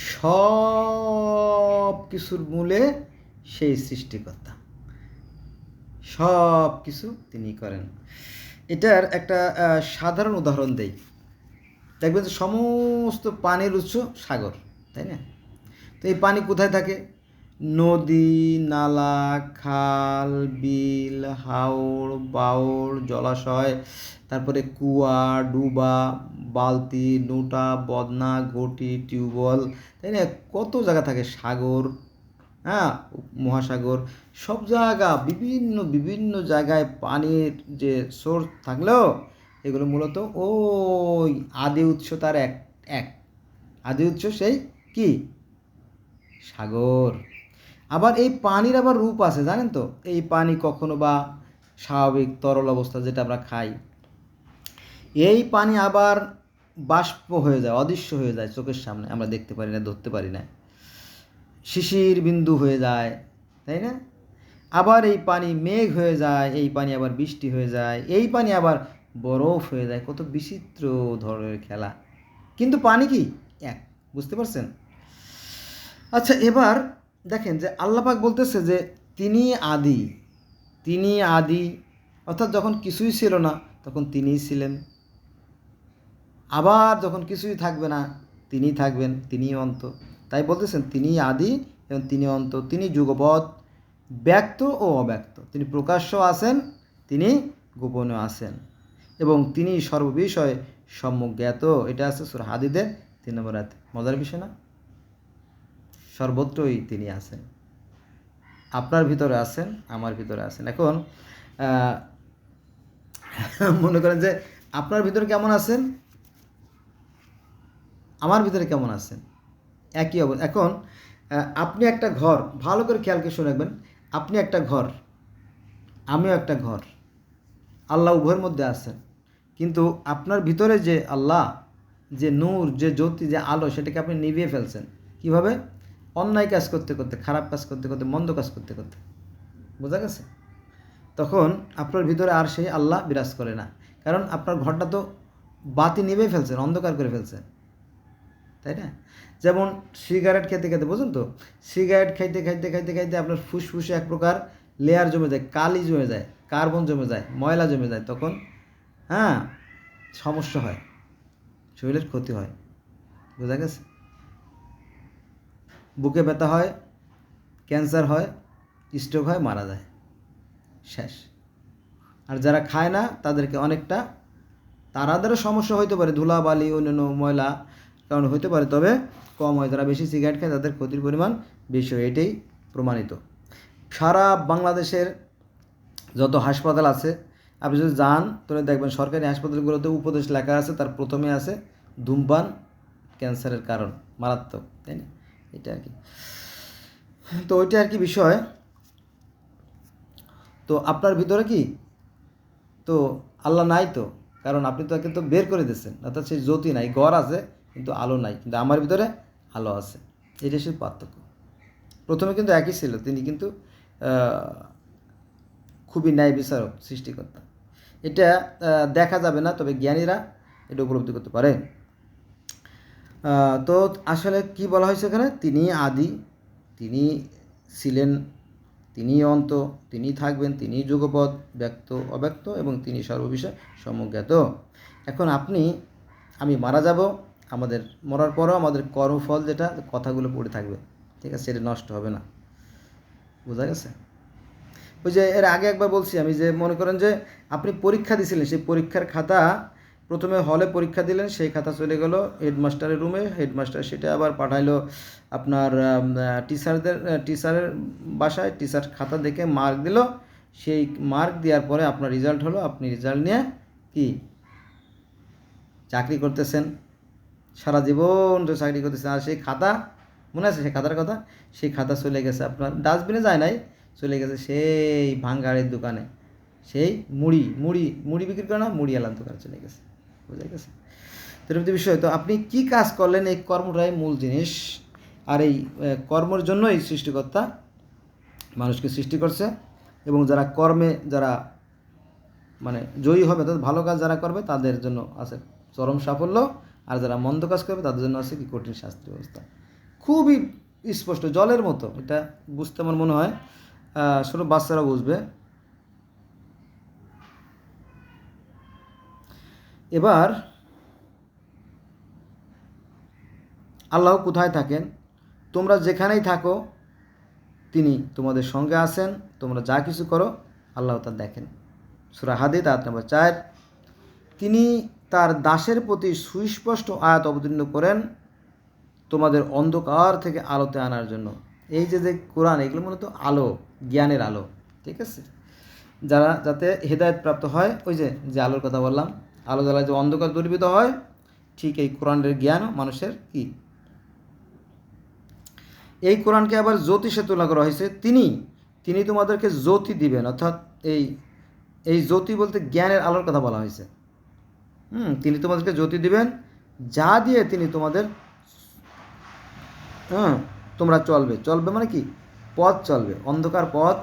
সব কিছুর মূলে সেই সৃষ্টিকর্তা, সব কিছু তিনি করেন। এটার একটা সাধারণ উদাহরণ দেই। দেখবেন যে সমস্ত পানির উৎস সাগর, তাই না? তো এই পানি কোথায় থাকে? নদী, নালা, খাল, বিল, হাওর, বাওর, জলাশয়, তারপরে কুয়া, ডুবা, বালতি, নোটা, বদনা, ঘটি, টিউবওয়েল, তাই না? কত জায়গা থাকে, সাগর, হ্যাঁ, মহাসাগর, সব জায়গা, বিভিন্ন বিভিন্ন জায়গায় পানির যে সোর্স থাকলেও এগুলো মূলত ওই আদি উৎস তার এক এক আদি উৎস সেই কি? সাগর। আবার এই পানির আবার রূপ আছে, জানেন তো? এই পানি কখনো বা স্বাভাবিক তরল অবস্থা যেটা আমরা খাই, এই পানি আবার বাষ্প হয়ে যায়, অদৃশ্য হয়ে যায়, চোখের সামনে আমরা দেখতে পারি না, ধরতে পারি না, শিশির বিন্দু হয়ে যায়, তাই না? আবার এই পানি মেঘ হয়ে যায়, এই পানি আবার বৃষ্টি হয়ে যায়, এই পানি আবার বরফ হয়ে যায়। কত বিচিত্র ধরনের খেলা, কিন্তু পানি কি? এক। বুঝতে পারছেন? আচ্ছা, এবার দেখেন যে আল্লাহ পাক বলতেছে যে তিনি আদি, তিনি আদি, অর্থাৎ যখন কিছুই ছিল না তখন তিনিই ছিলেন। আবার যখন কিছুই থাকবে না তিনিই থাকবেন, তিনিই অন্ত। তাই বলতেছেন তিনি আদি এবং তিনি অন্ত, তিনি যুগপৎ, ব্যক্ত ও অব্যক্ত, তিনি প্রকাশ্য আছেন, তিনি গোপনে আছেন, এবং তিনি সর্ববিষয়ে সম্যক জ্ঞাত। এটা আছে সূরা হাদীদের 3 নম্বর আয়াত। মজার বিষয় না? সর্বত্রই তিনি আছেন, আপনার ভিতরে আছেন, আমার ভিতরে আছেন। এখন মনে করেন যে আপনার ভিতরে কেমন আছেন, আমার ভিতরে কেমন আছেন, একই অবস্থা। এখন আপনি একটা ঘর, ভালো করে খেয়াল করে শুনে রাখবেন, আপনি একটা ঘর, আমিও একটা ঘর, আল্লাহ উভয়ের মধ্যে আছেন, কিন্তু আপনার ভিতরে যে আল্লাহ, যে নূর, যে জ্যোতি, যে আলো, সেটাকে আপনি নিভিয়ে ফেলছেন। কিভাবে? অন্যায় কাজ করতে করতে, খারাপ কাজ করতে করতে, মন্দ কাজ করতে করতে। বোঝা গেছে? তখন আপনার ভিতরে আর সেই আল্লাহ বিরাজ করে না, কারণ আপনার ঘরটা তো বাতি নিভে ফেলছেন, অন্ধকার করে ফেলছেন, তাই না? যেমন সিগারেট খেতে খেতে, বুঝুন তো, সিগারেট খাইতে খাইতে খাইতে খাইতে আপনার ফুসফুসে এক প্রকার লেয়ার জমে যায়, কালি জমে যায়, কার্বন জমে যায়, ময়লা জমে যায়, তখন হ্যাঁ সমস্যা হয়, শরীরের ক্ষতি হয়। বোঝা গেছে? বুকে ব্যথা হয়, ক্যান্সার হয়, স্ট্রোক হয়, মারা যায়, শেষ। আর যারা খায় না তাদেরকে অনেকটা, তারাদেরও সমস্যা হইতে পারে, ধুলাবালি অন্যান্য ময়লা কারণে হইতে পারে, তবে কম হয়। যারা বেশি সিগারেট খায় তাদের ক্ষতির পরিমাণ বেশি হয়, এটাই প্রমাণিত। সারা বাংলাদেশের যত হাসপাতাল আছে, আপনি যদি যান তাহলে দেখবেন সরকারি হাসপাতালগুলোতে উপদেশ লেখা আছে, তার প্রথমে আছে ধূমপান ক্যান্সারের কারণ, মারাত্মক, তাই না? এটা আর কি। তো ওইটা আর কি বিষয়। তো আপনার ভিতরে কি? তো আল্লাহ নাই তো, কারণ আপনি তাকে তো বের করে দিচ্ছেন, অর্থাৎ সেই জ্যোতি নাই, ঘর আছে কিন্তু আলো নাই, কিন্তু আমার ভিতরে আলো আছে। এটাই শুধু পার্থক্য। প্রথমে কিন্তু একই ছিল, তিনি কিন্তু খুবই ন্যায় বিচারক, সৃষ্টিকর্তা। এটা দেখা যাবে না, তবে জ্ঞানীরা এটা উপলব্ধি করতে পারে। তো আসলে কি বলা হয়েছে এখানে? তিনি আদি, তিনি ছিলেন, তিনি অন্ত, তিনি থাকবেন, তিনি যুগপৎ, ব্যক্ত অব্যক্ত, এবং তিনি সর্ববিষয়ে সম্যজ্ঞাত। এখন আপনি আমি মারা যাব, আমাদের মরার পরও আমাদের কর্মফল যেটা, কথাগুলো পড়ে থাকবে, ঠিক আছে? সেটা নষ্ট হবে না। বোঝা গেছে? ওই যে এর আগে একবার বলছি আমি, যে মনে করেন যে আপনি পরীক্ষা দিয়েছিলেন, সেই পরীক্ষার খাতা প্রথমে হলে পরীক্ষা দিলেন, সেই খাতা চলে গেল হেডমাস্টারের রুমে, হেডমাস্টার সেটা আবার পাঠাইলো আপনার টিচারের বাসায়, টিচার খাতা দেখে মার্ক দিল, সেই মার্ক দেওয়ার পরে আপনার রেজাল্ট হলো, আপনি রেজাল্ট নিয়ে কি চাকরি করতেছেন, সারা জীবন তো চাকরি করতেছেন। আর সেই খাতা মনে আছে, সেই খাতার কথা? সেই খাতা চলে গেছে আপনার ডাস্টবিনে, যায় নাই, চলে গেছে সেই ভাঙ্গারের দোকানে, সেই মুড়ি মুড়ি মুড়ি বিক্রি করে না, মুড়ি আলার দোকানে চলে গেছে। বুঝা গেছে? এরকম বিষয়। তো আপনি কি কাজ করলেন, এই কর্মটাই মূল জিনিস। আর এই কর্মের জন্যই সৃষ্টিকর্তা মানুষকে সৃষ্টি করছে, এবং যারা কর্মে যারা মানে জয়ী হবে, অর্থাৎ ভালো কাজ যারা করবে তাদের জন্য আছে চরম সাফল্য, আর যারা মন্দ কাজ করবে তাদের জন্য আছে কি কঠিন শাস্তি ব্যবস্থা। খুবই স্পষ্ট, জলের মতো। এটা বুঝতে আমার মনে হয় ছোটো বাচ্চারা বুঝবে। এবার আল্লাহ কোথায় থাকেন? তোমরা যেখানেই থাকো তিনি তোমাদের সঙ্গে আছেন, তোমরা যা কিছু করো আল্লাহ তা দেখেন। সূরা হাদীদ আয়াত নম্বর 4। তিনি তার দাসের প্রতি সুস্পষ্ট আয়াত অবতীর্ণ করেন তোমাদের অন্ধকার থেকে আলোতে আনার জন্য। এই যে যে কোরআন, এগুলো মূলত আলো, জ্ঞানের আলো, ঠিক আছে? যারা যাতে হেদায়েত প্রাপ্ত হয়, ওই যে আলোর কথা বললাম, আলো জ্বালা যে অন্ধকার দূরীভূত হয়, ঠিক এই কোরআনের জ্ঞান মানুষের কি। এই কোরআনকে আবার জ্যোতিষে তুলনা করা হয়েছে। তিনি তোমাদেরকে জ্যোতি দিবেন, অর্থাৎ এই জ্যোতি বলতে জ্ঞানের আলোর কথা বলা হয়েছে। তিনি তোমাদেরকে জ্যোতি দিবেন, যা দিয়ে তিনি তোমাদের তোমরা চলবে মানে কি, পথ চলবে, অন্ধকার পথ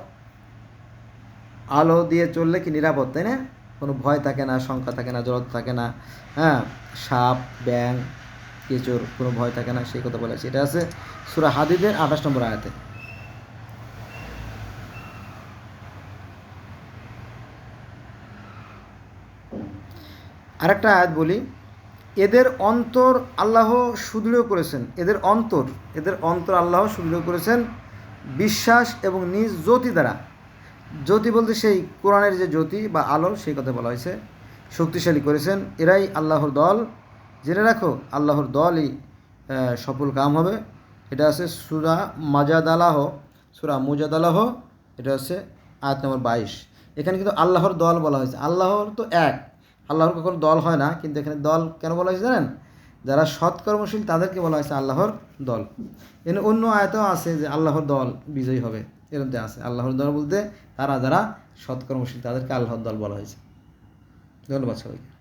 আলো দিয়ে চললে কি নিরাপদ, তাই না? কোনো ভয় থাকে না, শঙ্কা থাকে না, জড়তা থাকে না, সাপ ব্যাং কেঁচোর কোনো ভয় থাকে না, সেই কথা বলেছে। এটা আছে সূরা হাদীদের 28 নম্বর আয়াতে। আরেকটা আয়াত বলি, এদের অন্তর আল্লাহ সুদৃঢ় করেছেন, এদের অন্তর আল্লাহ সুদৃঢ় করেছেন বিশ্বাস এবং নিজ জ্যোতি দ্বারা। জ্যোতি বলতে সেই কোরআনের যে জ্যোতি বা আলো, সেই কথা বলা হয়েছে। শক্তিশালী করেছেন, এরাই আল্লাহর দল। জেনে রাখো আল্লাহর দলই সফল কাম হবে। এটা আছে সূরা মুজাদালাহ, এটা হচ্ছে আয়াত নম্বর 22। এখানে কিন্তু আল্লাহর দল বলা হয়েছে। আল্লাহর তো এক, আল্লাহর কখনো দল হয় না, কিন্তু এখানে দল কেন বলা হয়েছে জানেন? যারা সৎকর্মশীল তাদেরকে বলা হয়েছে আল্লাহর দল। এখানে অন্য আয়াতেও আছে যে আল্লাহর দল বিজয়ী হবে, এরমতে আছে। আল্লাহর দল বলতে যারা সৎকর্মশীল তাদেরকে আল্লাহর দল বলা হয়েছে। ধন্যবাদ সবাইকে।